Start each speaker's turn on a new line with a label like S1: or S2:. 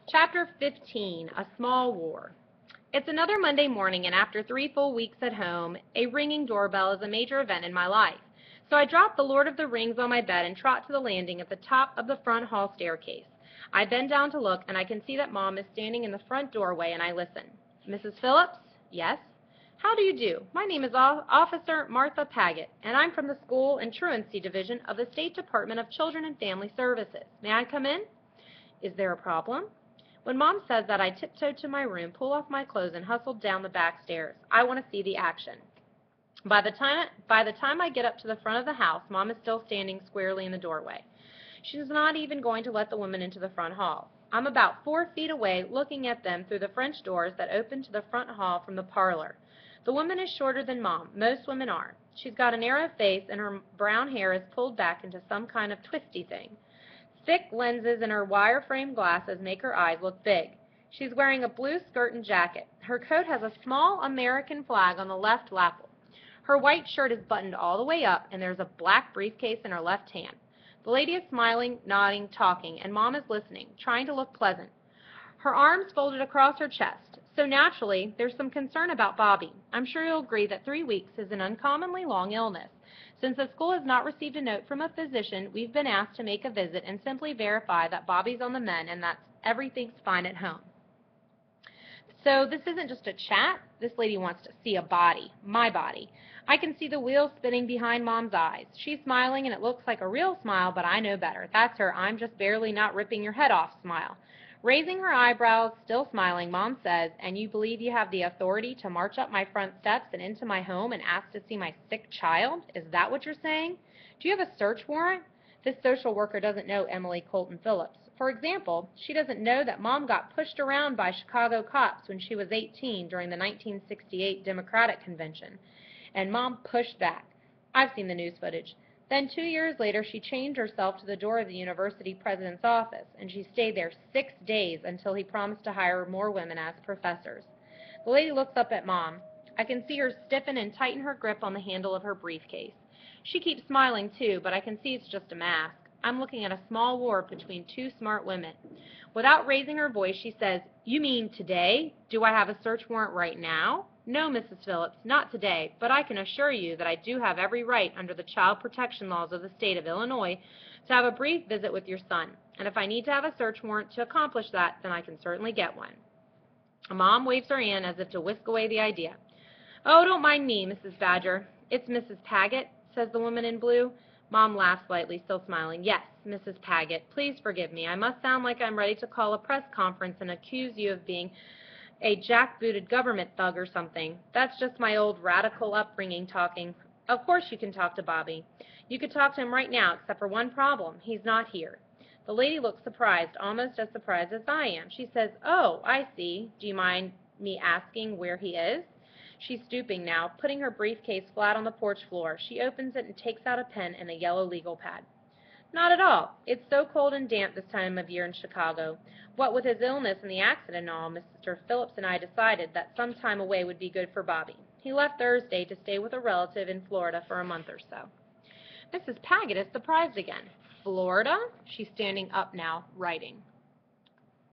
S1: Chapter 15, A Small War. It's another Monday morning, and after 3 full weeks at home, a ringing doorbell is a major event in my life. So I drop The Lord of the Rings on my bed and trot to the landing at the top of the front hall staircase. I bend down to look, and I can see that Mom is standing in the front doorway, and I listen. "Mrs. Phillips?" "Yes." "How do you do? My name is Officer Martha Paget, and I'm from the School and Truancy Division of the State Department of Children and Family Services. May I come in?" "Is there a problem?" When Mom says that, I tiptoe to my room, pull off my clothes, and hustle down the back stairs. I want to see the action. By the time I get up to the front of the house, Mom is still standing squarely in the doorway. She's not even going to let the women into the front hall. I'm about 4 feet away, looking at them through the French doors that open to the front hall from the parlor. The woman is shorter than Mom. Most women are. She's got a narrow face, and her brown hair is pulled back into some kind of twisty thing. Thick lenses in her wire-frame glasses make her eyes look big. She's wearing a blue skirt and jacket. Her coat has a small American flag on the left lapel. Her white shirt is buttoned all the way up, and there's a black briefcase in her left hand. The lady is smiling, nodding, talking, and Mom is listening, trying to look pleasant. Her arms folded across her chest. So naturally, there's some concern about Bobby. I'm sure you'll agree that 3 weeks is an uncommonly long illness. Since the school has not received a note from a physician, we've been asked to make a visit and simply verify that Bobby's on the mend and that everything's fine at home. So this isn't just a chat. This lady wants to see a body, my body. I can see the wheels spinning behind Mom's eyes. She's smiling, and it looks like a real smile, but I know better. That's her "I'm just barely not ripping your head off" smile. Raising her eyebrows, still smiling, Mom says, "And you believe you have the authority to march up my front steps and into my home and ask to see my sick child? Is that what you're saying? Do you have a search warrant?" This social worker doesn't know Emily Colton Phillips. For example, she doesn't know that Mom got pushed around by Chicago cops when she was 18 during the 1968 Democratic Convention, and Mom pushed back. I've seen the news footage. Then 2 years later, she chained herself to the door of the university president's office, and she stayed there 6 days until he promised to hire more women as professors. The lady looks up at Mom. I can see her stiffen and tighten her grip on the handle of her briefcase. She keeps smiling too, but I can see it's just a mask. I'm looking at a small war between 2 smart women. Without raising her voice, she says, "You mean today? Do I have a search warrant right now?" "No, Mrs. Phillips, not today, but I can assure you that I do have every right under the child protection laws of the state of Illinois to have a brief visit with your son, and if I need to have a search warrant to accomplish that, then I can certainly get one." Mom waves her hand as if to whisk away the idea. "Oh, don't mind me, Mrs. Badger. It's Mrs. Paget," says the woman in blue. Mom laughs slightly, still smiling. "Yes, Mrs. Paget. Please forgive me. I must sound like I'm ready to call a press conference and accuse you of being a jackbooted government thug or something. That's just my old radical upbringing talking. Of course you can talk to Bobby. You could talk to him right now, except for one problem. He's not here." The lady looks surprised, almost as surprised as I am. She says, "Oh, I see. Do you mind me asking where he is?" She's stooping now, putting her briefcase flat on the porch floor. She opens it and takes out a pen and a yellow legal pad. "Not at all. It's so cold and damp this time of year in Chicago. What with his illness and the accident and all, Mr. Phillips and I decided that some time away would be good for Bobby. He left Thursday to stay with a relative in Florida for a month or so." Mrs. Paget is surprised again. "Florida?" She's standing up now, writing.